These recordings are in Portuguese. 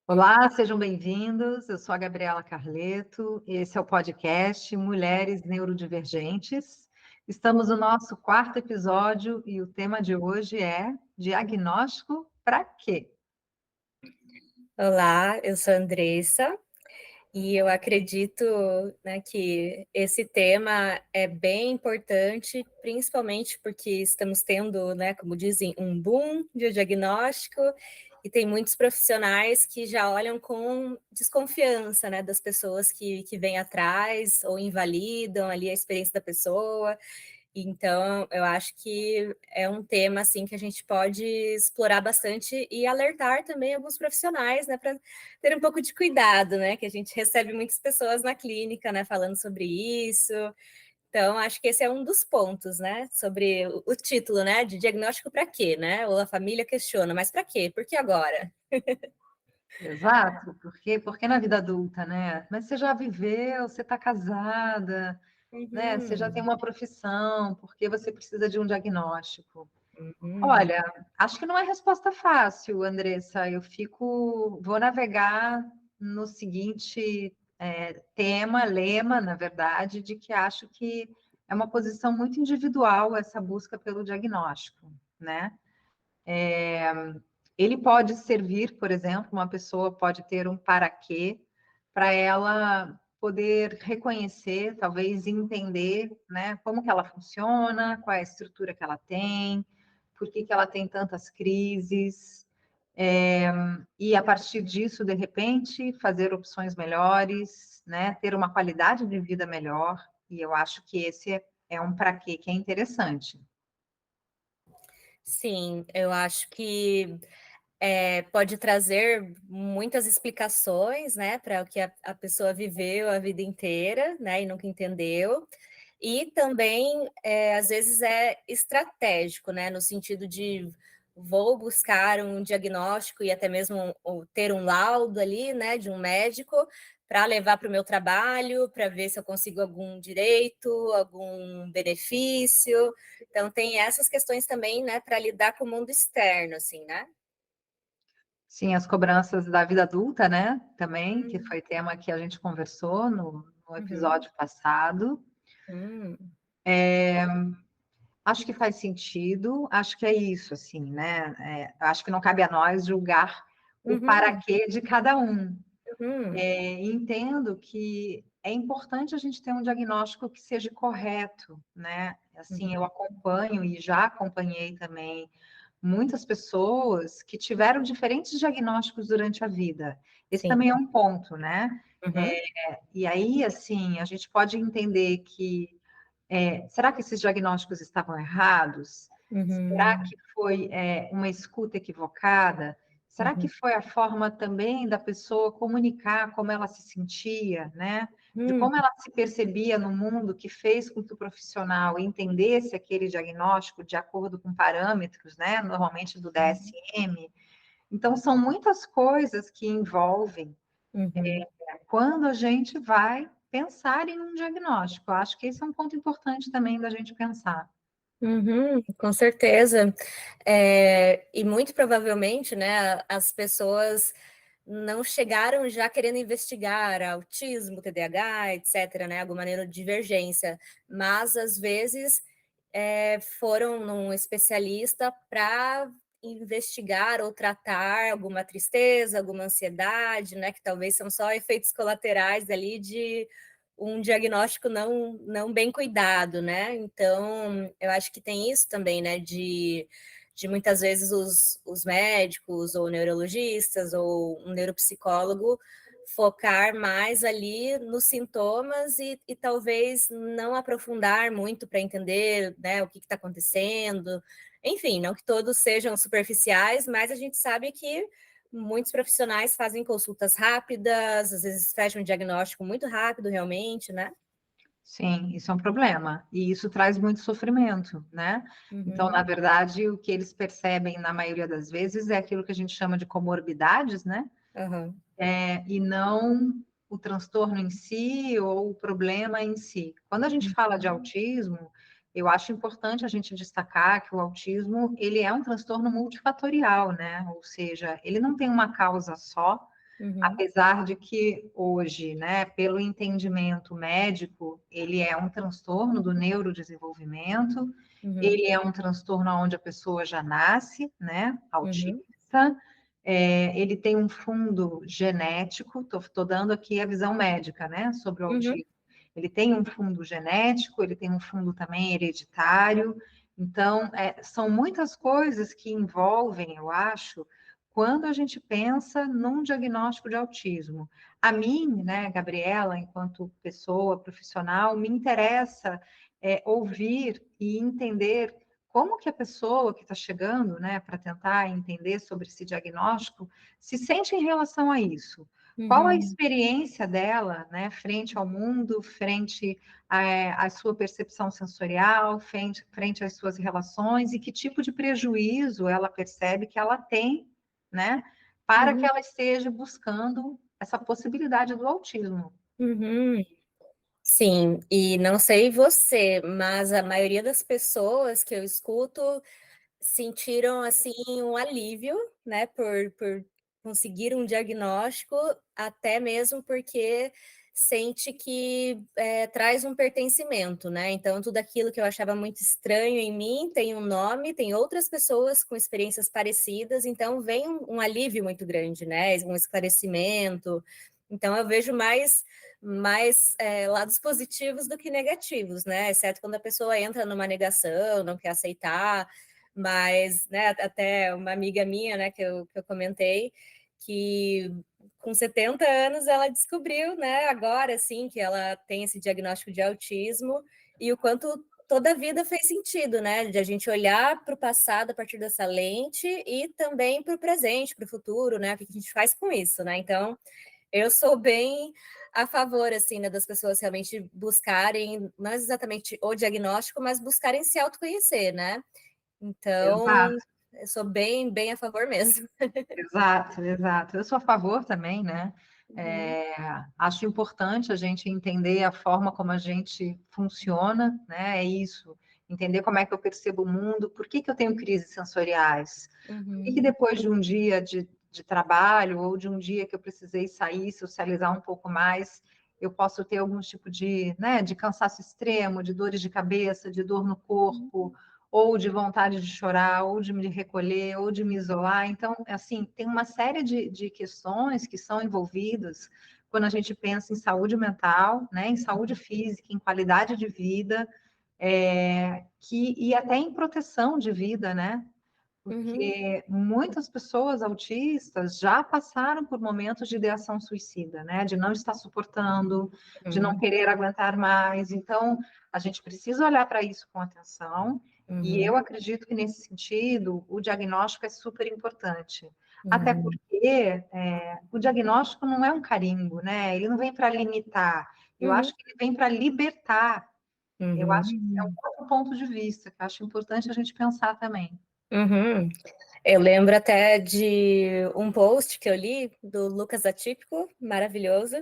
Olá, sejam bem-vindos. Eu sou a Gabriela Carleto. Esse é o podcast Mulheres Neurodivergentes. Estamos no nosso quarto episódio e o tema de hoje é diagnóstico para quê? Olá, eu sou a Andressa e eu acredito, né, que esse tema é bem importante, principalmente porque estamos tendo, né, como dizem, um boom de diagnóstico e tem muitos profissionais que já olham com desconfiança, né, das pessoas que vêm atrás ou invalidam ali a experiência da pessoa. Então, eu acho que é um tema, assim, que a gente pode explorar bastante e alertar também alguns profissionais, né, para ter um pouco de cuidado, né, que a gente recebe muitas pessoas na clínica, né, falando sobre isso. Então, acho que esse é um dos pontos, né, sobre o título, né, de diagnóstico para quê, né? Ou a família questiona, mas para quê? Por que agora? Exato, porque na vida adulta, né? Mas você já viveu, você está casada, né? Você já tem Uhum, uma profissão, por que você precisa de um diagnóstico? uhum, Olha, acho que não é resposta fácil, Andressa. Vou navegar no seguinte lema, na verdade, de que acho que é uma posição muito individual essa busca pelo diagnóstico, né? Ele pode servir, por exemplo, uma pessoa pode ter um para quê para ela poder reconhecer, talvez entender, né, como que ela funciona, qual é a estrutura que ela tem, por que que ela tem tantas crises, e a partir disso, de repente, fazer opções melhores, né, ter uma qualidade de vida melhor. E eu acho que esse é um para quê que é interessante. sim, eu acho que pode trazer muitas explicações, né, para o que a pessoa viveu a vida inteira, né, e nunca entendeu. E também, às vezes é estratégico, né, no sentido de vou buscar um diagnóstico e até mesmo ter um laudo ali, né, de um médico para levar para o meu trabalho, para ver se eu consigo algum direito, algum benefício. Então tem essas questões também, né, para lidar com o mundo externo, assim, né? Sim, as cobranças da vida adulta, né? Também, que Hum, foi tema que a gente conversou no uhum, episódio passado. hum, Acho que faz sentido, acho que é isso, assim, né? Acho que não cabe a nós julgar o para uhum, quê de cada um. uhum, Entendo que é importante a gente ter um diagnóstico que seja correto, né? Assim, eu uhum. acompanho e já acompanhei também muitas pessoas que tiveram diferentes diagnósticos durante a vida. Esse Sim. também é um ponto, né? Uhum, E aí, assim, a gente pode entender que será que esses diagnósticos estavam errados? Será uhum, que foi uma escuta equivocada? Será que uhum, foi a forma também da pessoa comunicar como ela se sentia, né? De hum, como ela se percebia no mundo que fez com que o profissional entendesse aquele diagnóstico de acordo com parâmetros, né? Normalmente do DSM. Então, são muitas coisas que envolvem uhum, quando a gente vai pensar em um diagnóstico. Eu acho que esse é um ponto importante também da gente pensar. uhum, com certeza. E muito provavelmente, né, as pessoas não chegaram já querendo investigar autismo, TDAH, etc., né, alguma neurodivergência, mas às vezes foram num especialista para investigar ou tratar alguma tristeza, alguma ansiedade, né, que talvez são só efeitos colaterais ali de um diagnóstico não bem cuidado, né? Então, eu acho que tem isso também, né, de muitas vezes os médicos ou neurologistas ou um neuropsicólogo focar mais ali nos sintomas e talvez não aprofundar muito para entender, né, o que está acontecendo. Enfim, não que todos sejam superficiais, mas a gente sabe que muitos profissionais fazem consultas rápidas, às vezes fecham um diagnóstico muito rápido, realmente, né? Sim, isso é um problema. E isso traz muito sofrimento, né? Então, na Uhum, verdade, o que eles percebem, na maioria das vezes, é aquilo que a gente chama de comorbidades, né? uhum, E não o transtorno em si ou o problema em si. Quando a gente fala de uhum, autismo, eu acho importante a gente destacar que o autismo, ele é um transtorno multifatorial, né? Ou seja, ele não tem uma causa só, Uhum, Apesar de que hoje, né, pelo entendimento médico, ele é um transtorno do neurodesenvolvimento, uhum, ele é um transtorno onde a pessoa já nasce, né, uhum, autista, ele tem um fundo genético, estou dando aqui a visão médica, né, sobre o uhum, autismo. Ele tem um fundo genético, ele tem um fundo também hereditário, então, são muitas coisas que envolvem, eu acho, quando a gente pensa num diagnóstico de autismo. A mim, né, Gabriela, enquanto pessoa profissional, me interessa ouvir e entender como que a pessoa que está chegando, né, para tentar entender sobre esse diagnóstico, se sente em relação a isso. Qual a uhum, experiência dela, né, frente ao mundo, frente à sua percepção sensorial, frente às suas relações, e que tipo de prejuízo ela percebe que ela tem, né, para que uhum, ela esteja buscando essa possibilidade do autismo. uhum. Sim, e não sei você, mas a maioria das pessoas que eu escuto sentiram, assim, um alívio, né, por conseguir um diagnóstico, até mesmo porque sente que, traz um pertencimento, né, então tudo aquilo que eu achava muito estranho em mim tem um nome, tem outras pessoas com experiências parecidas, então vem um alívio muito grande, né, um esclarecimento. Então eu vejo mais lados positivos do que negativos, né, exceto quando a pessoa entra numa negação, não quer aceitar, mas, né, até uma amiga minha, né, que eu comentei, que com 70 anos ela descobriu, né, agora sim, que ela tem esse diagnóstico de autismo e o quanto toda a vida fez sentido, né, de a gente olhar para o passado a partir dessa lente e também para o presente, para o futuro, né, o que a gente faz com isso, né, então eu sou bem a favor, assim, né, das pessoas realmente buscarem, não exatamente o diagnóstico, mas buscarem se autoconhecer, né, então, Exato, eu sou bem a favor mesmo. exato, exato. Eu sou a favor também, né? Uhum, Acho importante a gente entender a forma como a gente funciona, né? É isso. Entender como é que eu percebo o mundo, por que que eu tenho crises sensoriais, por que que uhum, depois de um dia de trabalho ou de um dia que eu precisei sair, socializar um pouco mais, eu posso ter algum tipo de, né, de cansaço extremo, de dores de cabeça, de dor no corpo, ou de vontade de chorar, ou de me recolher, ou de me isolar. Então, assim, tem uma série de questões que são envolvidas quando a gente pensa em saúde mental, né, em saúde física, em qualidade de vida, e até em proteção de vida, né? uhum, Porque muitas pessoas autistas já passaram por momentos de ideação suicida, né? De não estar suportando, de não uhum, querer aguentar mais. Então, a gente precisa olhar para isso com atenção. E uhum, eu acredito que, nesse sentido, o diagnóstico é super importante. Até uhum, porque o diagnóstico não é um carimbo, né? Ele não vem para limitar. Eu uhum, acho que ele vem para libertar. Eu acho que é um uhum, outro ponto de vista que eu acho importante a gente pensar também. uhum. Eu lembro até de um post que eu li do Lucas Atípico, maravilhoso,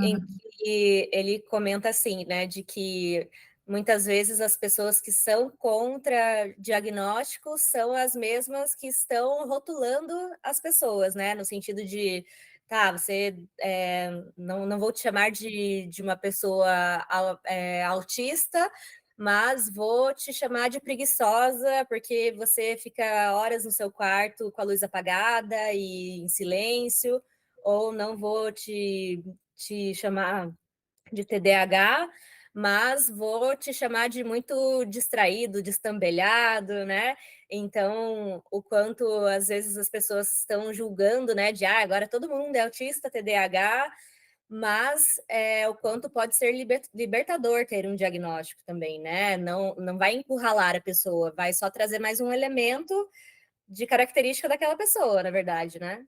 em Uhum. que ele comenta assim, né, de que muitas vezes as pessoas que são contra diagnósticos são as mesmas que estão rotulando as pessoas, né, no sentido de, tá, você não vou te chamar de uma pessoa autista, mas vou te chamar de preguiçosa porque você fica horas no seu quarto com a luz apagada e em silêncio, ou não vou te chamar de TDAH, mas vou te chamar de muito distraído, destambelhado, né? Então, o quanto às vezes as pessoas estão julgando, né? De agora todo mundo é autista, TDAH, mas o quanto pode ser libertador ter um diagnóstico também, né? Não vai encurralar a pessoa, vai só trazer mais um elemento de característica daquela pessoa, na verdade, né?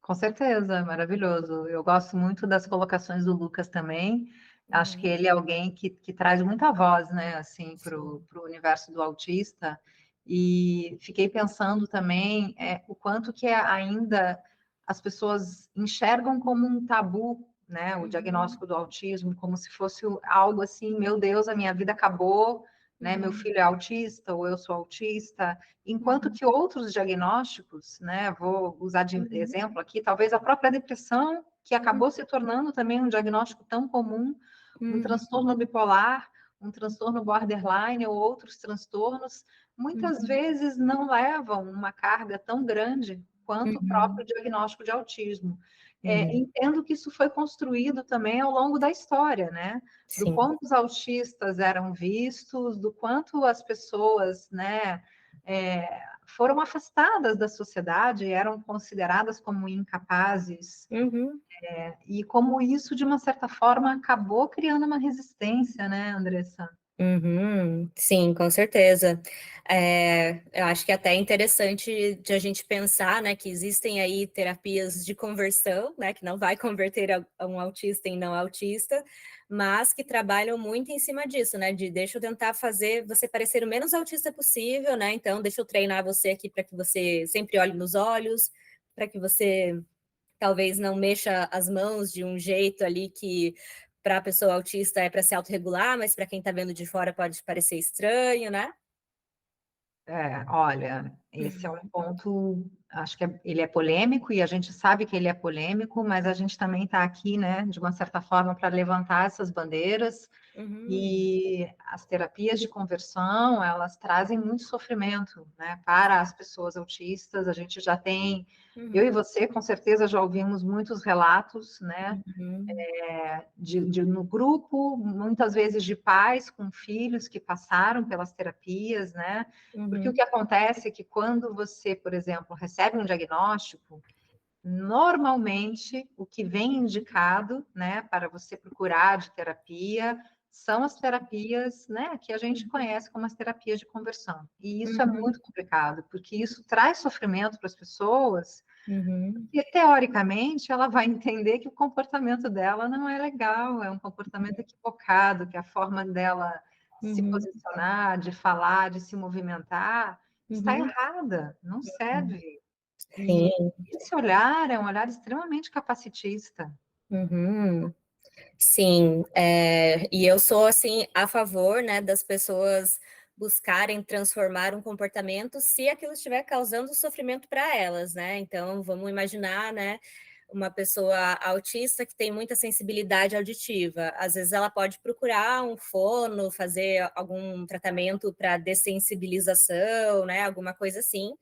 Com certeza, maravilhoso. Eu gosto muito das colocações do Lucas também. Acho que Uhum, ele é alguém que traz muita voz, né, assim, para sim. o universo do autista. E fiquei pensando também o quanto que ainda as pessoas enxergam como um tabu, né, o Uhum, diagnóstico do autismo, como se fosse algo assim, meu Deus, a minha vida acabou, né? Meu filho é autista ou eu sou autista, enquanto que outros diagnósticos, né? Vou usar de exemplo aqui, talvez a própria depressão, que acabou se tornando também um diagnóstico tão comum, um transtorno bipolar, um transtorno borderline ou outros transtornos, muitas vezes não levam uma carga tão grande quanto o próprio diagnóstico de autismo. Entendo que isso foi construído também ao longo da história, né? Do Sim. quanto os autistas eram vistos, do quanto as pessoas, né, foram afastadas da sociedade, eram consideradas como incapazes, e como isso, de uma certa forma, acabou criando uma resistência, né, Andressa? Sim, com certeza. Eu acho que até é interessante de a gente pensar, né, que existem aí terapias de conversão, né, que não vai converter a um autista em não autista, mas que trabalham muito em cima disso, né, de deixa eu tentar fazer você parecer o menos autista possível, né, então deixa eu treinar você aqui para que você sempre olhe nos olhos, para que você talvez não mexa as mãos de um jeito ali que para a pessoa autista é para se autorregular, mas para quem está vendo de fora pode parecer estranho, né? Olha, esse é um ponto, acho que ele é polêmico e a gente sabe que ele é polêmico, mas a gente também está aqui, né, de uma certa forma, para levantar essas bandeiras. E as terapias de conversão, elas trazem muito sofrimento, né, para as pessoas autistas. A gente já tem, eu e você, com certeza, já ouvimos muitos relatos, né, no grupo, muitas vezes de pais com filhos que passaram pelas terapias, né? Porque o que acontece é que quando você, por exemplo, recebe um diagnóstico, normalmente o que vem indicado, né, para você procurar de terapia são as terapias, né, que a gente conhece como as terapias de conversão. E isso é muito complicado, porque isso traz sofrimento para as pessoas. E, teoricamente, ela vai entender que o comportamento dela não é legal, é um comportamento equivocado, que a forma dela se posicionar, de falar, de se movimentar, está errada, não serve. E Sim. esse olhar é um olhar extremamente capacitista. Sim, e eu sou assim a favor, né, das pessoas buscarem transformar um comportamento se aquilo estiver causando sofrimento para elas, né? Então, vamos imaginar, né, uma pessoa autista que tem muita sensibilidade auditiva. Às vezes ela pode procurar um fono, fazer algum tratamento para dessensibilização, né, alguma coisa assim.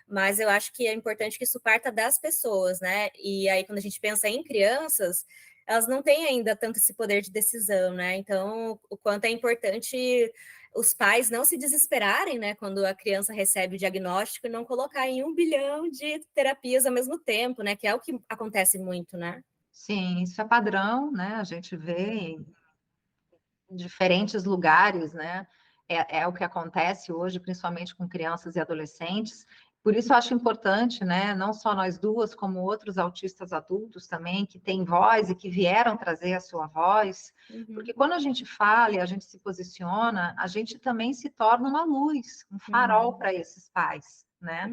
Mas eu acho que é importante que isso parta das pessoas, né? E aí, quando a gente pensa em crianças, elas não têm ainda tanto esse poder de decisão, né? Então, o quanto é importante os pais não se desesperarem, né, quando a criança recebe o diagnóstico e não colocar em 1 bilhão de terapias ao mesmo tempo, né? Que é o que acontece muito, né? Sim, isso é padrão, né? A gente vê em diferentes lugares, né? É o que acontece hoje, principalmente com crianças e adolescentes. Por isso eu acho importante, né? Não só nós duas, como outros autistas adultos também, que têm voz e que vieram trazer a sua voz. Porque quando a gente fala e a gente se posiciona, a gente também se torna uma luz, um farol para esses pais, né?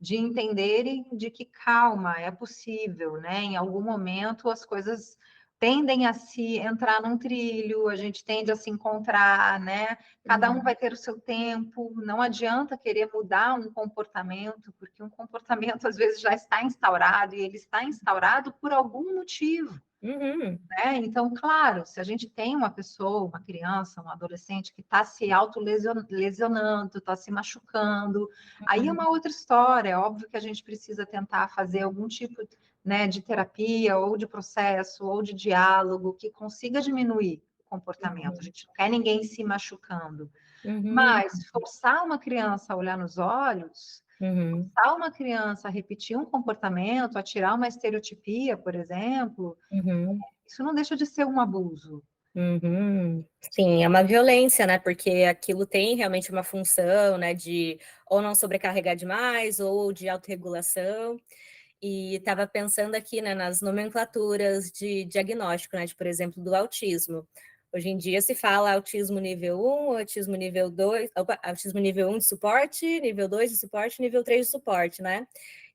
De entenderem de que calma, é possível, né? Em algum momento as coisas tendem a se entrar num trilho, a gente tende a se encontrar, né? Cada um vai ter o seu tempo, não adianta querer mudar um comportamento, porque um comportamento às vezes já está instaurado e ele está instaurado por algum motivo. Né? Então, claro, se a gente tem uma pessoa, uma criança, um adolescente que está se autolesionando, está se machucando, aí é uma outra história. É óbvio que a gente precisa tentar fazer algum tipo, né, de terapia, ou de processo, ou de diálogo que consiga diminuir o comportamento. A gente não quer ninguém se machucando. Mas forçar uma criança a olhar nos olhos, forçar uma criança a repetir um comportamento, a tirar uma estereotipia, por exemplo, isso não deixa de ser um abuso. Sim, é uma violência, né? Porque aquilo tem realmente uma função, né? De ou não sobrecarregar demais, ou de autorregulação. E estava pensando aqui, né, nas nomenclaturas de diagnóstico, né? De, por exemplo, do autismo. Hoje em dia se fala autismo nível 1, autismo nível 2, autismo nível 1 de suporte, nível 2 de suporte, nível 3 de suporte, né?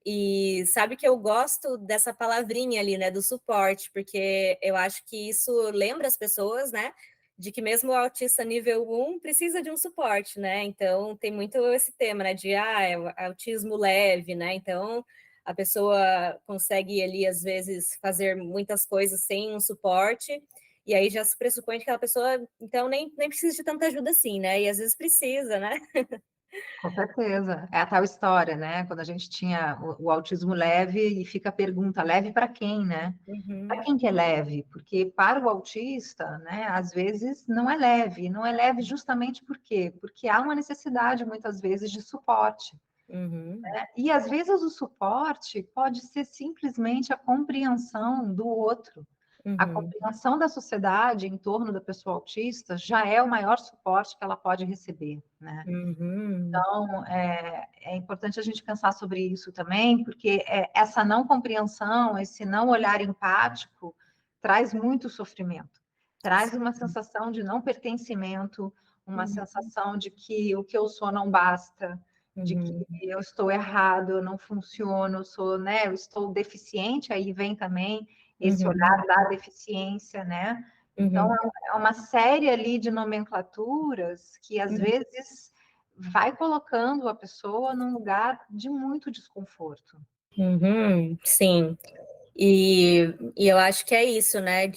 E sabe que eu gosto dessa palavrinha ali, né, do suporte, porque eu acho que isso lembra as pessoas, né, de que mesmo o autista nível 1 precisa de um suporte, né? Então, tem muito esse tema, né? De, é o autismo leve, né? Então, a pessoa consegue ali, às vezes, fazer muitas coisas sem um suporte, e aí já se pressupõe que aquela pessoa, então, nem precisa de tanta ajuda assim, né? E às vezes precisa, né? Com certeza. É a tal história, né? Quando a gente tinha o autismo leve e fica a pergunta, leve para quem, né? Para Uhum, quem que é leve? Porque para o autista, né, às vezes não é leve. Não é leve justamente por quê? Porque há uma necessidade, muitas vezes, de suporte. uhum, E às vezes o suporte pode ser simplesmente a compreensão do outro. A uhum, compreensão da sociedade em torno da pessoa autista já é o maior suporte que ela pode receber, né? uhum, Então, é importante a gente pensar sobre isso também, porque essa não compreensão, esse não olhar empático, traz muito sofrimento, traz uma sensação de não pertencimento, uma uhum, sensação de que o que eu sou não basta, de que uhum, eu estou errado, eu não funciono, eu sou, né, eu estou deficiente, aí vem também esse uhum, olhar da deficiência, né? Então, uhum, é uma série ali de nomenclaturas que às uhum, vezes vai colocando a pessoa num lugar de muito desconforto. uhum, sim. E eu acho que é isso, né?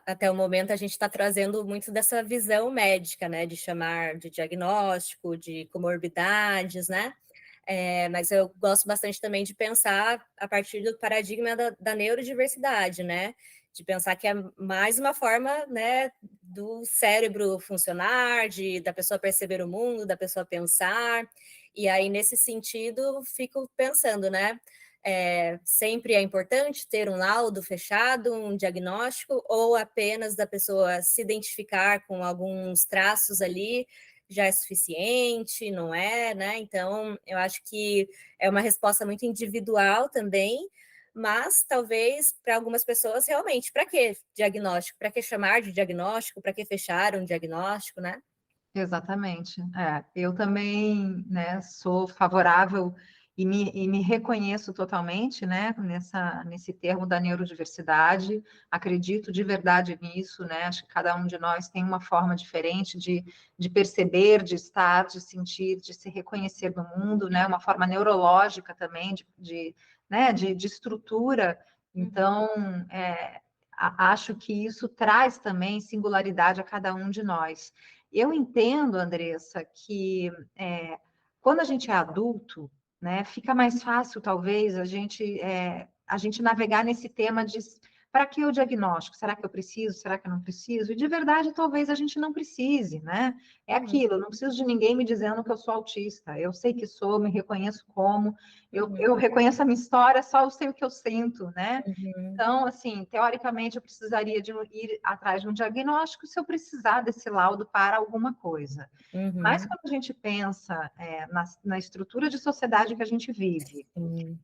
Até o momento a gente está trazendo muito dessa visão médica, né? De chamar de diagnóstico, de comorbidades, né? Mas eu gosto bastante também de pensar a partir do paradigma da neurodiversidade, né? De pensar que é mais uma forma, né, do cérebro funcionar, da pessoa perceber o mundo, da pessoa pensar. E aí, nesse sentido, fico pensando, né? Sempre é importante ter um laudo fechado, um diagnóstico, ou apenas da pessoa se identificar com alguns traços ali já é suficiente, não é, né? Então, eu acho que é uma resposta muito individual também, mas talvez para algumas pessoas realmente, para que diagnóstico? Para que chamar de diagnóstico? Para que fechar um diagnóstico, né? Exatamente. Eu também, né, sou favorável e me reconheço totalmente, né, nesse termo da neurodiversidade. Acredito de verdade nisso, né? Acho que cada um de nós tem uma forma diferente de perceber, de estar, de sentir, de se reconhecer no mundo, né? Uma forma neurológica também né, de estrutura. Uhum, Então, acho que isso traz também singularidade a cada um de nós. Eu entendo, Andressa, que quando a gente é adulto, né, fica mais fácil, talvez, a gente navegar nesse tema de para que o diagnóstico? Será que eu preciso? Será que eu não preciso? E de verdade, talvez a gente não precise, né? É uhum, aquilo, eu não preciso de ninguém me dizendo que eu sou autista. Eu sei que sou, me reconheço como, eu, uhum, eu reconheço a minha história, só eu sei o que eu sinto, né? uhum, Então, assim, teoricamente, eu precisaria de ir atrás de um diagnóstico se eu precisar desse laudo para alguma coisa. Mas uhum, quando a gente pensa na estrutura de sociedade que a gente vive, uhum,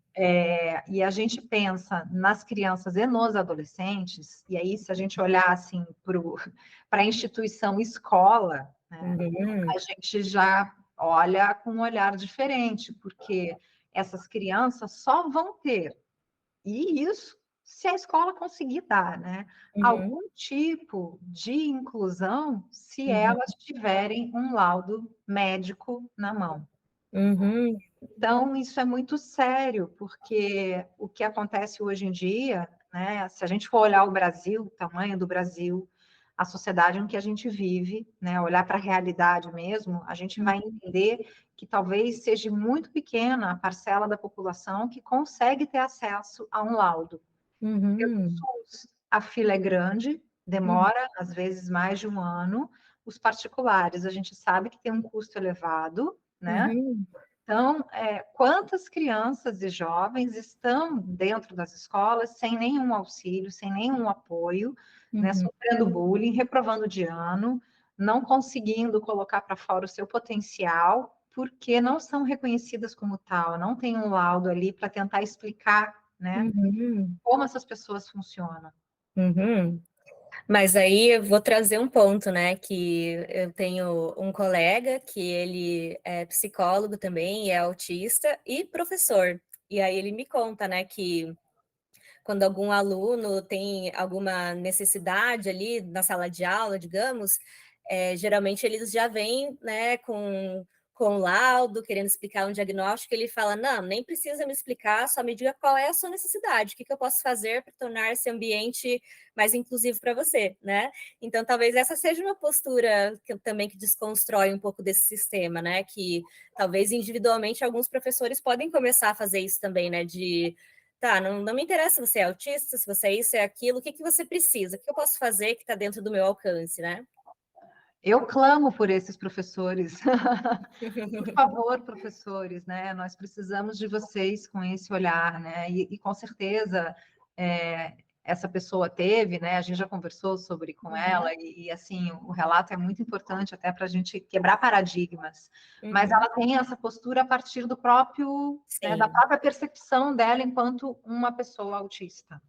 e a gente pensa nas crianças e nos adolescentes, e aí se a gente olhar assim para a instituição escola, né, uhum, a gente já olha com um olhar diferente, porque essas crianças só vão ter e isso, se a escola conseguir dar, né? uhum, Algum tipo de inclusão, se uhum, elas tiverem um laudo médico na mão. uhum, Então, isso é muito sério, porque o que acontece hoje em dia, né? Se a gente for olhar o Brasil, o tamanho do Brasil, a sociedade em que a gente vive, né? Olhar para a realidade mesmo, a gente vai entender que talvez seja muito pequena a parcela da população que consegue ter acesso a um laudo. Pelo uhum, SUS, a fila é grande, uhum, demora às vezes mais de um ano. Os particulares, a gente sabe que tem um custo elevado, né? uhum, Então, quantas crianças e jovens estão dentro das escolas sem nenhum auxílio, sem nenhum apoio, né? uhum, Sofrendo bullying, reprovando de ano, não conseguindo colocar para fora o seu potencial, porque não são reconhecidas como tal, não tem um laudo ali para tentar explicar, né? uhum, Como essas pessoas funcionam. uhum. Mas aí eu vou trazer um ponto, né? Que eu tenho um colega que ele é psicólogo também, é autista e professor. E aí ele me conta, né, que quando algum aluno tem alguma necessidade ali na sala de aula, digamos, geralmente eles já vêm, né, com laudo, querendo explicar um diagnóstico, ele fala, não, nem precisa me explicar, só me diga qual é a sua necessidade, o que eu posso fazer para tornar esse ambiente mais inclusivo para você, né? Então, talvez essa seja uma postura também que desconstrói um pouco desse sistema, né? Que talvez individualmente alguns professores podem começar a fazer isso também, né? De, tá, não me interessa se você é autista, se você é isso, é aquilo, o que você precisa, o que eu posso fazer que está dentro do meu alcance, né? Eu clamo por esses professores. Por favor, professores, né? Nós precisamos de vocês com esse olhar, né? E com certeza essa pessoa teve, né? A gente já conversou sobre com ela e assim o relato é muito importante até para a gente quebrar paradigmas. Mas ela tem essa postura a partir do próprio, né, da própria percepção dela enquanto uma pessoa autista.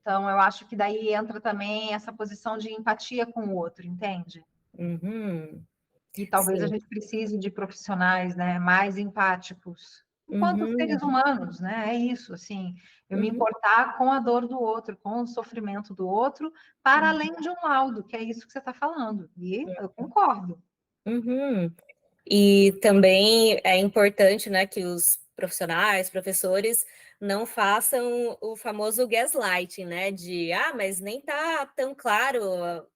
Então, eu acho que daí entra também essa posição de empatia com o outro, entende? E talvez a gente precise de profissionais, né, mais empáticos, enquanto seres humanos, né? É isso, assim, eu me importar com a dor do outro, com o sofrimento do outro, para além de um laudo, que é isso que você está falando. E eu concordo. E também é importante, né, que os profissionais, professores, não façam o famoso gaslighting, né, de, mas nem tá tão claro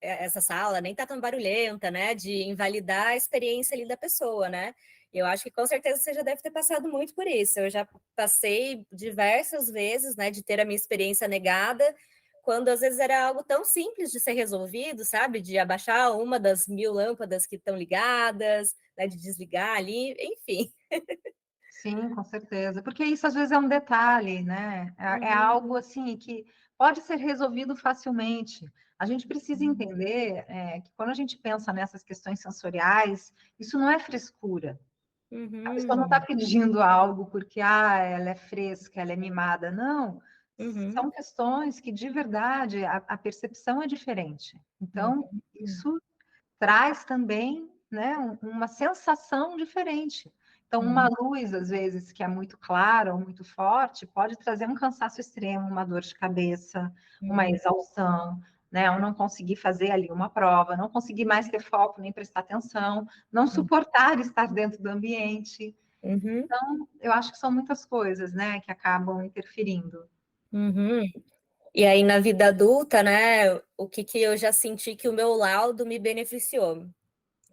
essa sala, nem tá tão barulhenta, né, de invalidar a experiência ali da pessoa, né. Eu acho que com certeza você já deve ter passado muito por isso. Eu já passei diversas vezes, né, de ter a minha experiência negada, quando às vezes era algo tão simples de ser resolvido, sabe, de abaixar uma das 1000 lâmpadas que estão ligadas, né, de desligar ali, enfim. Sim, com certeza. Porque isso às vezes é um detalhe, né? É algo assim que pode ser resolvido facilmente. A gente precisa entender que quando a gente pensa nessas questões sensoriais, isso não é frescura. A pessoa não está pedindo algo porque ela é fresca, ela é mimada. Não. São questões que, de verdade, a percepção é diferente. Então, isso traz também, né, uma sensação diferente. Então, uma luz, às vezes, que é muito clara ou muito forte, pode trazer um cansaço extremo, uma dor de cabeça, uma exaustão, né? Ou não conseguir fazer ali uma prova, não conseguir mais ter foco, nem prestar atenção, não suportar estar dentro do ambiente. Então, eu acho que são muitas coisas, né, que acabam interferindo. E aí, na vida adulta, né, o que eu já senti que o meu laudo me beneficiou?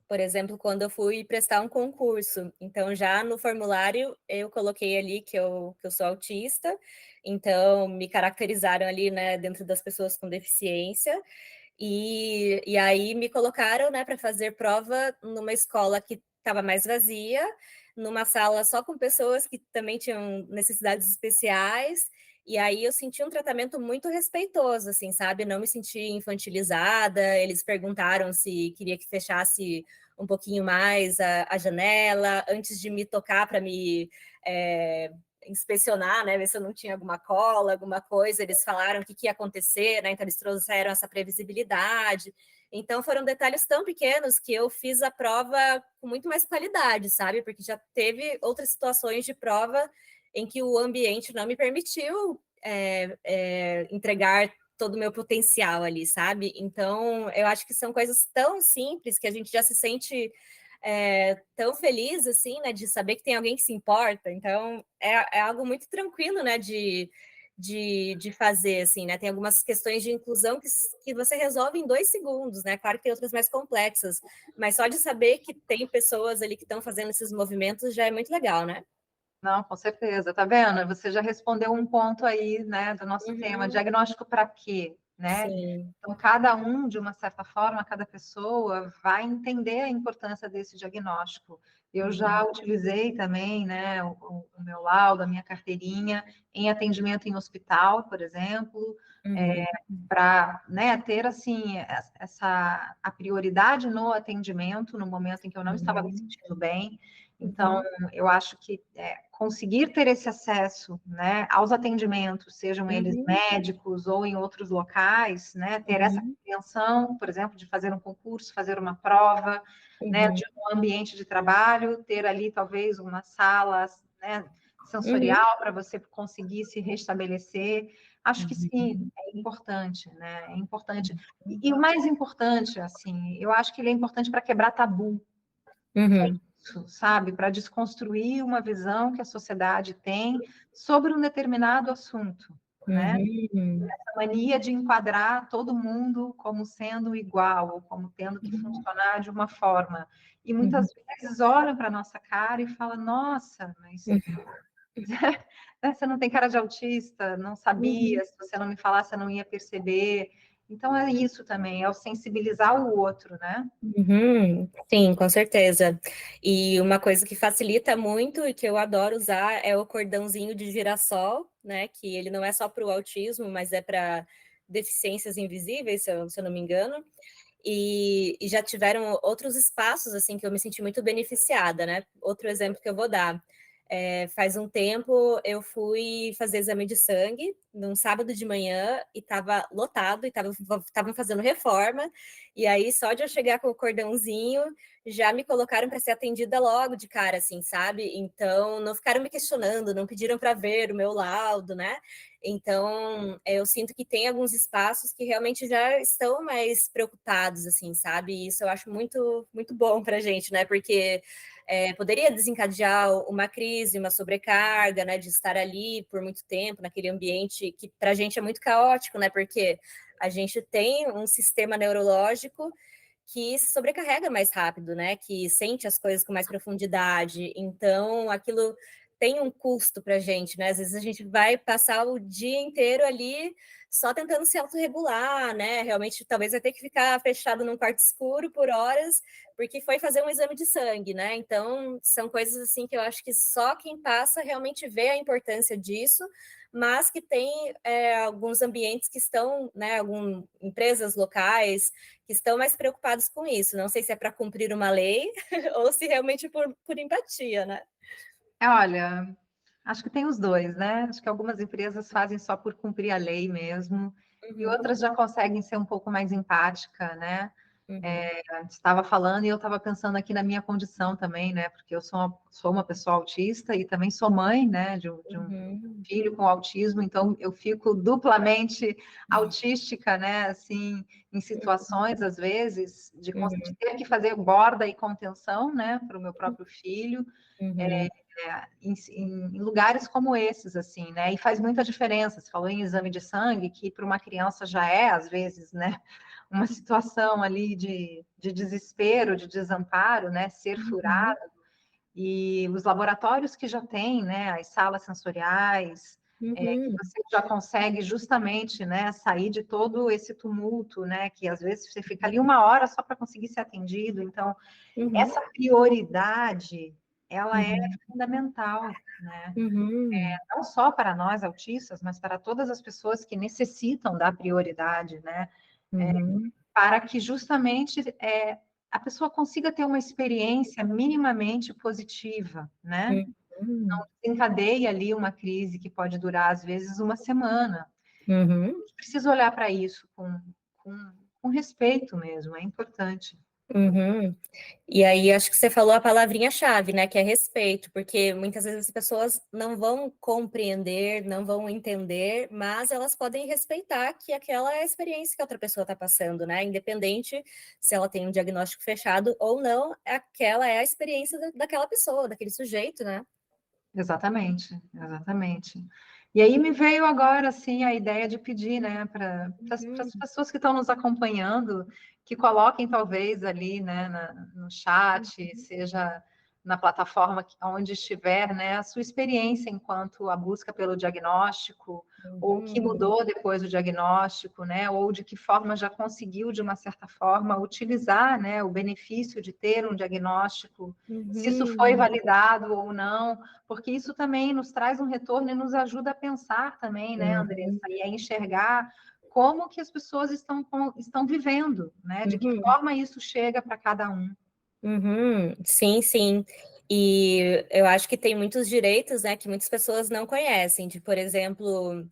Por exemplo, quando eu fui prestar um concurso. Então, já no formulário, eu coloquei ali que eu sou autista, então me caracterizaram ali, né, dentro das pessoas com deficiência, e aí me colocaram, né, para fazer prova numa escola que estava mais vazia, numa sala só com pessoas que também tinham necessidades especiais, e aí eu senti um tratamento muito respeitoso, assim, sabe? Não me senti infantilizada, eles perguntaram se queria que fechasse um pouquinho mais a janela, antes de me tocar para me inspecionar, né, ver se eu não tinha alguma cola, alguma coisa, eles falaram o que ia acontecer, né, então eles trouxeram essa previsibilidade. Então foram detalhes tão pequenos que eu fiz a prova com muito mais qualidade, sabe? Porque já teve outras situações de prova em que o ambiente não me permitiu entregar todo o meu potencial ali, sabe? Então, eu acho que são coisas tão simples que a gente já se sente tão feliz, assim, né, de saber que tem alguém que se importa. Então, é algo muito tranquilo, né, de fazer, assim, né? Tem algumas questões de inclusão que você resolve em 2 segundos, né? Claro que tem outras mais complexas, mas só de saber que tem pessoas ali que estão fazendo esses movimentos já é muito legal, né? Não, com certeza, tá vendo? Você já respondeu um ponto aí, né, do nosso tema, diagnóstico para quê, né? Sim. Então, cada um, de uma certa forma, cada pessoa vai entender a importância desse diagnóstico. Eu já utilizei também, né, o meu laudo, a minha carteirinha, em atendimento em hospital, por exemplo, para, né, ter, assim, a prioridade no atendimento, no momento em que eu não estava me sentindo bem. Então, eu acho que conseguir ter esse acesso, né, aos atendimentos, sejam eles médicos ou em outros locais, né, ter essa compreensão, por exemplo, de fazer um concurso, fazer uma prova, né, de um ambiente de trabalho, ter ali talvez uma sala, né, sensorial para você conseguir se restabelecer, Acho que sim, é importante, né? É importante. E o mais importante, assim, eu acho que ele é importante para quebrar tabu, Uhum. isso, sabe? Para desconstruir uma visão que a sociedade tem sobre um determinado assunto, né? Uhum. A mania de enquadrar todo mundo como sendo igual, ou como tendo que funcionar de uma forma. E Uhum. muitas vezes olham para a nossa cara e falam, nossa, mas você não tem cara de autista, não Uhum. sabia, se você não me falasse, eu não ia perceber. Então é isso também, é o sensibilizar o outro, né? Uhum, sim, com certeza. E uma coisa que facilita muito e que eu adoro usar é o cordãozinho de girassol, né? Que ele não é só para o autismo, mas é para deficiências invisíveis, se eu não me engano. E já tiveram outros espaços assim que eu me senti muito beneficiada, né? Outro exemplo que eu vou dar. Faz um tempo eu fui fazer exame de sangue num sábado de manhã e estava lotado e estavam fazendo reforma. E aí, só de eu chegar com o cordãozinho, já me colocaram para ser atendida logo de cara, assim, sabe? Então, não ficaram me questionando, não pediram para ver o meu laudo, né? Então, eu sinto que tem alguns espaços que realmente já estão mais preocupados, assim, sabe? E isso eu acho muito, muito bom para a gente, né? Porque poderia desencadear uma crise, uma sobrecarga, né? De estar ali por muito tempo, naquele ambiente que para a gente é muito caótico, né? Porque a gente tem um sistema neurológico que se sobrecarrega mais rápido, né? Que sente as coisas com mais profundidade. Então, aquilo tem um custo para a gente, né? Às vezes a gente vai passar o dia inteiro ali só tentando se autorregular, né? Realmente, talvez vai ter que ficar fechado num quarto escuro por horas, porque foi fazer um exame de sangue, né? Então, são coisas assim que eu acho que só quem passa realmente vê a importância disso, mas que tem alguns ambientes que estão, né? Algumas empresas locais que estão mais preocupados com isso. Não sei se é para cumprir uma lei ou se realmente por empatia, né? Olha, acho que tem os dois, né? Acho que algumas empresas fazem só por cumprir a lei mesmo, e Uhum, outras já conseguem ser um pouco mais empática, né? uhum, Estava falando e eu estava pensando aqui na minha condição também, né? Porque eu sou uma pessoa autista e também sou mãe, né? De um uhum, filho com autismo, então eu fico duplamente autística, né? Assim, em situações, às vezes, de uhum, ter que fazer borda e contenção, né? Para o meu próprio filho uhum, em lugares como esses, assim, né? E faz muita diferença. Você falou em exame de sangue, que para uma criança já é, às vezes, né? Uma situação ali de desespero, de desamparo, né? Ser uhum, furado. E os laboratórios que já têm, né? As salas sensoriais, que uhum, você já consegue justamente, né? Sair de todo esse tumulto, né? Que às vezes você fica ali uma hora só para conseguir ser atendido. Então, uhum, essa prioridade, ela é uhum, fundamental, né? uhum, Não só para nós autistas, mas para todas as pessoas que necessitam da prioridade, né? uhum, Para que justamente a pessoa consiga ter uma experiência minimamente positiva, né? uhum, Desencadeia ali uma crise que pode durar, às vezes, uma semana. uhum. A gente precisa olhar para isso com, com respeito mesmo, é importante. Uhum. E aí, acho que você falou a palavrinha-chave, né, que é respeito, porque muitas vezes as pessoas não vão compreender, não vão entender, mas elas podem respeitar que aquela é a experiência que a outra pessoa está passando, né, independente se ela tem um diagnóstico fechado ou não, aquela é a experiência daquela pessoa, daquele sujeito, né. Exatamente, exatamente. E aí me veio agora assim a ideia de pedir, né, para as Uhum, pessoas que estão nos acompanhando, que coloquem talvez ali, né, no chat, seja na plataforma onde estiver, né, a sua experiência enquanto a busca pelo diagnóstico, ou o que uhum, mudou depois do diagnóstico, né, ou de que forma já conseguiu, de uma certa forma, utilizar, né, o benefício de ter um diagnóstico, se isso foi uhum, validado ou não, porque isso também nos traz um retorno e nos ajuda a pensar também, né, uhum, Andressa, e a enxergar como que as pessoas estão vivendo, né? De que uhum. forma isso chega para cada um. Uhum, sim, sim. E eu acho que tem muitos direitos, né, que muitas pessoas não conhecem, de, por exemplo,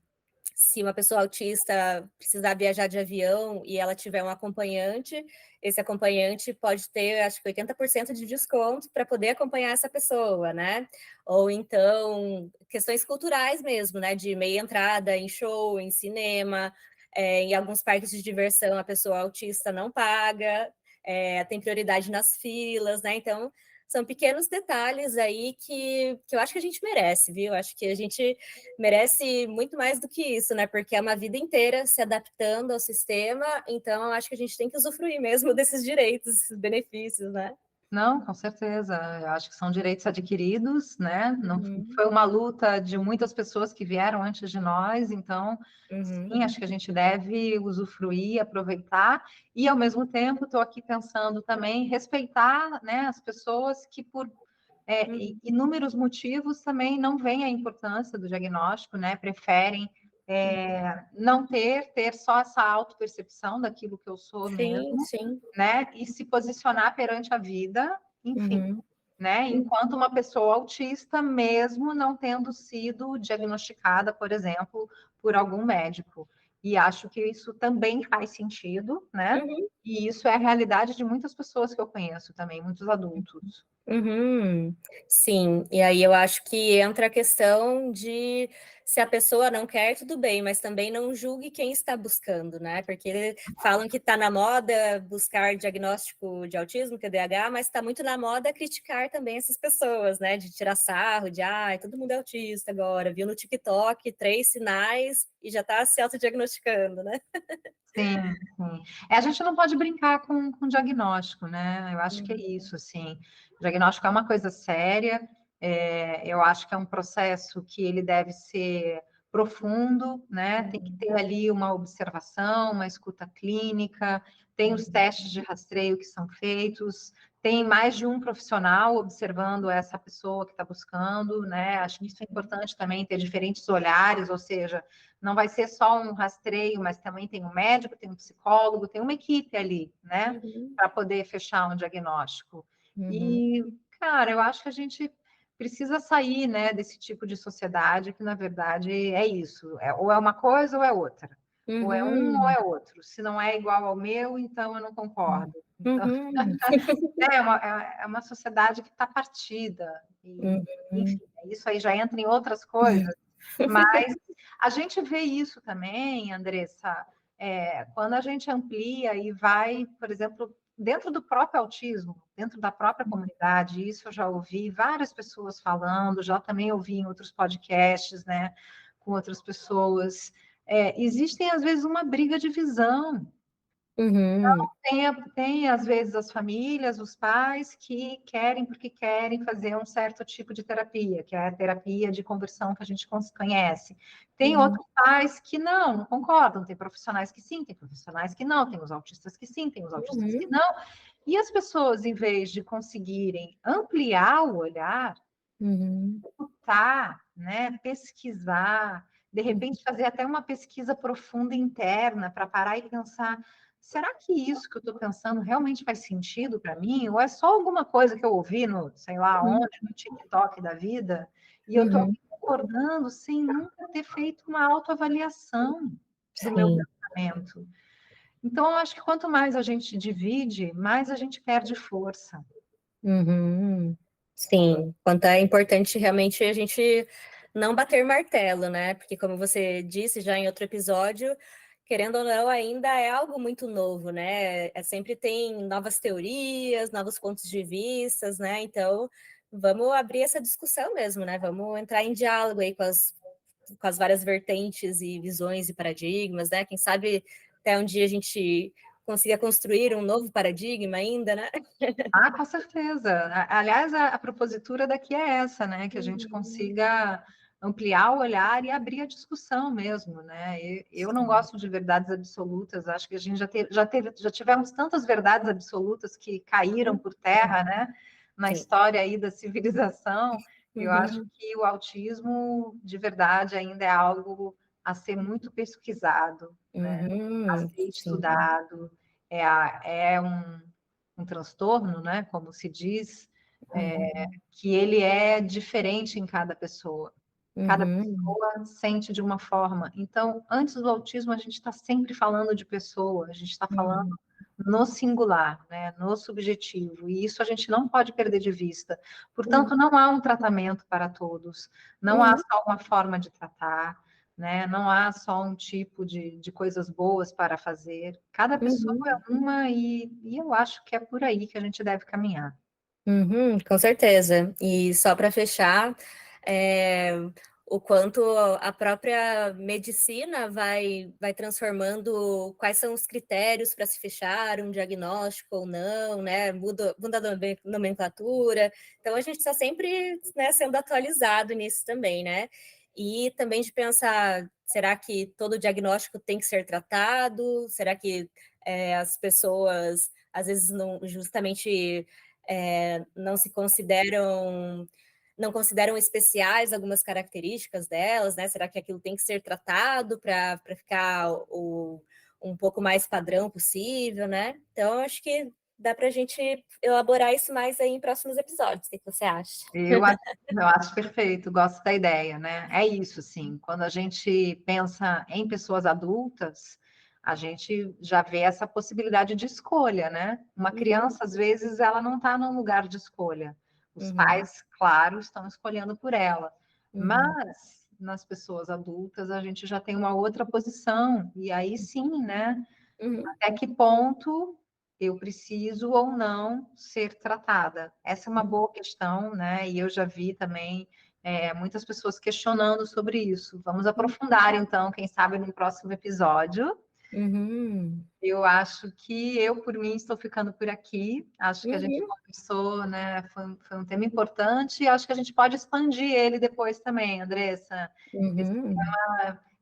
se uma pessoa autista precisar viajar de avião e ela tiver um acompanhante, esse acompanhante pode ter, acho que 80% de desconto para poder acompanhar essa pessoa, né? Ou então, questões culturais mesmo, né? De meia entrada em show, em cinema, em alguns parques de diversão a pessoa autista não paga, tem prioridade nas filas, né? Então, são pequenos detalhes aí que eu acho que a gente merece, viu? Acho que a gente merece muito mais do que isso, né? Porque é uma vida inteira se adaptando ao sistema, então eu acho que a gente tem que usufruir mesmo desses direitos, desses benefícios, né? Não, com certeza. Eu acho que são direitos adquiridos, né? Não Uhum, foi uma luta de muitas pessoas que vieram antes de nós, então, uhum, sim, acho que a gente deve usufruir, aproveitar, e ao mesmo tempo estou aqui pensando também respeitar, né, as pessoas que por uhum, inúmeros motivos também não veem a importância do diagnóstico, né? Preferem não ter só essa autopercepção daquilo que eu sou sim, mesmo, sim. né? E se posicionar perante a vida, enfim, Uhum, né? uhum, Enquanto uma pessoa autista, mesmo não tendo sido diagnosticada, por exemplo, por algum médico. E acho que isso também faz sentido, né? uhum. E isso é a realidade de muitas pessoas que eu conheço também, muitos adultos. Uhum, sim, e aí eu acho que entra a questão de se a pessoa não quer, tudo bem, mas também não julgue quem está buscando, né? Porque falam que está na moda buscar diagnóstico de autismo, TDAH, mas está muito na moda criticar também essas pessoas, né? De tirar sarro, de todo mundo é autista agora, viu no TikTok 3 sinais e já está se autodiagnosticando, né? Sim, sim. A gente não pode brincar com diagnóstico, né? Eu acho que é Uhum, isso, assim. O diagnóstico é uma coisa séria, eu acho que é um processo que ele deve ser profundo, né? Tem que ter ali uma observação, uma escuta clínica, tem os testes de rastreio que são feitos, tem mais de um profissional observando essa pessoa que está buscando, né? Acho que isso é importante também, ter diferentes olhares, ou seja, não vai ser só um rastreio, mas também tem um médico, tem um psicólogo, tem uma equipe ali, né, uhum, para poder fechar um diagnóstico. uhum, E, cara, eu acho que a gente precisa sair, né, desse tipo de sociedade que, na verdade, é isso. Ou é uma coisa ou é outra. Ou é um ou uhum, é outro. Se não é igual ao meu, então eu não concordo. Então, uhum, é uma sociedade que está partida. E, uhum, enfim, isso aí já entra em outras coisas. Mas a gente vê isso também, Andressa, quando a gente amplia e vai, por exemplo, dentro do próprio autismo, dentro da própria comunidade, isso eu já ouvi várias pessoas falando, já também ouvi em outros podcasts, né, com outras pessoas. Existem, às vezes, uma briga de visão. uhum, Tem, às vezes, as famílias, os pais que querem, porque querem fazer um certo tipo de terapia, que é a terapia de conversão que a gente conhece. Tem uhum, outros pais que não concordam. Tem profissionais que sim, tem profissionais que não, tem os autistas que sim, tem os autistas que uhum, não. E as pessoas, em vez de conseguirem ampliar o olhar, uhum, escutar, né, pesquisar, de repente fazer até uma pesquisa profunda interna para parar e pensar: será que isso que eu estou pensando realmente faz sentido para mim? Ou é só alguma coisa que eu ouvi no, sei lá uhum, onde, no TikTok da vida, e eu estou uhum, concordando sem nunca ter feito uma autoavaliação do meu sim, pensamento. Então, eu acho que quanto mais a gente divide, mais a gente perde força. uhum, sim. Quanto é importante realmente a gente não bater martelo, né? Porque como você disse já em outro episódio, querendo ou não, ainda é algo muito novo, né? Sempre tem novas teorias, novos pontos de vistas, né? Então, vamos abrir essa discussão mesmo, né? Vamos entrar em diálogo aí com as várias vertentes e visões e paradigmas, né? Quem sabe até um dia a gente consiga construir um novo paradigma ainda, né? Ah, com certeza. Aliás, a propositura daqui é essa, né? Que a gente Uhum. consiga ampliar o olhar e abrir a discussão mesmo, né? Eu não Sim, gosto de verdades absolutas. Acho que a gente já tivemos tantas verdades absolutas que caíram por terra, né? Na sim. história aí da civilização. Eu acho Uhum, que o autismo, de verdade, ainda é algo a ser muito pesquisado, né? A uhum, ser sim. estudado. É um transtorno, né, como se diz, Uhum, que ele é diferente em cada pessoa. Cada Uhum. pessoa sente de uma forma. Então, antes do autismo, a gente está sempre falando de pessoa, a gente está falando Uhum. no singular, né, no subjetivo, e isso a gente não pode perder de vista. Uhum. Portanto, não há um tratamento para todos, não há Uhum. só uma forma de tratar, né, não há só um tipo de coisas boas para fazer. Cada pessoa Uhum. é uma, e eu acho que é por aí que a gente deve caminhar. Uhum, com certeza. E só para fechar, é, o quanto a própria medicina vai transformando quais são os critérios para se fechar um diagnóstico ou não, né? Muda a nomenclatura. Então a gente está sempre, né, sendo atualizado nisso também, né? E também de pensar, será que todo diagnóstico tem que ser tratado? Será que as pessoas às vezes não justamente não se consideram, não consideram especiais algumas características delas, né? Será que aquilo tem que ser tratado para ficar um pouco mais padrão possível, né? Então, acho que dá para a gente elaborar isso mais aí em próximos episódios. O que você acha? Eu acho perfeito, gosto da ideia, né? É isso, sim. Quando a gente pensa em pessoas adultas, a gente já vê essa possibilidade de escolha, né? Uma Uhum, criança, às vezes, ela não está num lugar de escolha. Os uhum, pais, claro, estão escolhendo por ela. uhum, Mas nas pessoas adultas, a gente já tem uma outra posição. E aí sim, né? uhum, Até que ponto eu preciso ou não ser tratada? Essa é uma boa questão, né? E eu já vi também muitas pessoas questionando sobre isso. Vamos aprofundar, então, quem sabe, no próximo episódio. uhum, Eu acho que eu, por mim, estou ficando por aqui. Acho que a gente uhum, conversou, né? Foi um tema importante e acho que a gente pode expandir ele depois também, Andressa. uhum.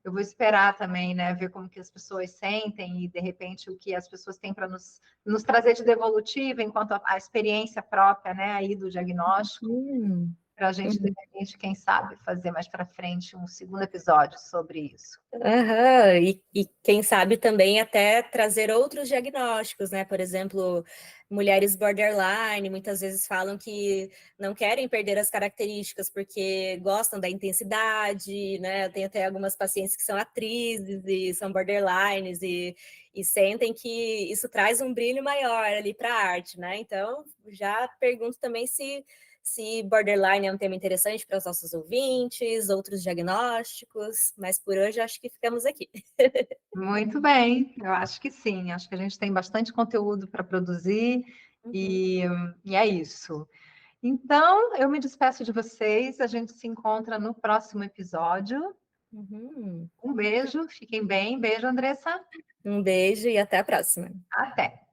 Eu vou esperar também, né, ver como que as pessoas sentem e, de repente, o que as pessoas têm para nos trazer de devolutivo enquanto a experiência própria, né, aí do diagnóstico, Uhum. para a gente, de Uhum. repente, quem sabe, fazer mais para frente um segundo episódio sobre isso. Aham, e quem sabe também até trazer outros diagnósticos, né? Por exemplo, mulheres borderline muitas vezes falam que não querem perder as características porque gostam da intensidade, né? Eu tenho até algumas pacientes que são atrizes e são borderlines e sentem que isso traz um brilho maior ali para a arte, né? Então, já pergunto também se borderline é um tema interessante para os nossos ouvintes, outros diagnósticos, mas por hoje acho que ficamos aqui. Muito bem, eu acho que sim. Acho que a gente tem bastante conteúdo para produzir Uhum, e, e é isso. Então, eu me despeço de vocês. A gente se encontra no próximo episódio. uhum. Um beijo, fiquem bem. Beijo, Andressa. Um beijo e até a próxima. Até.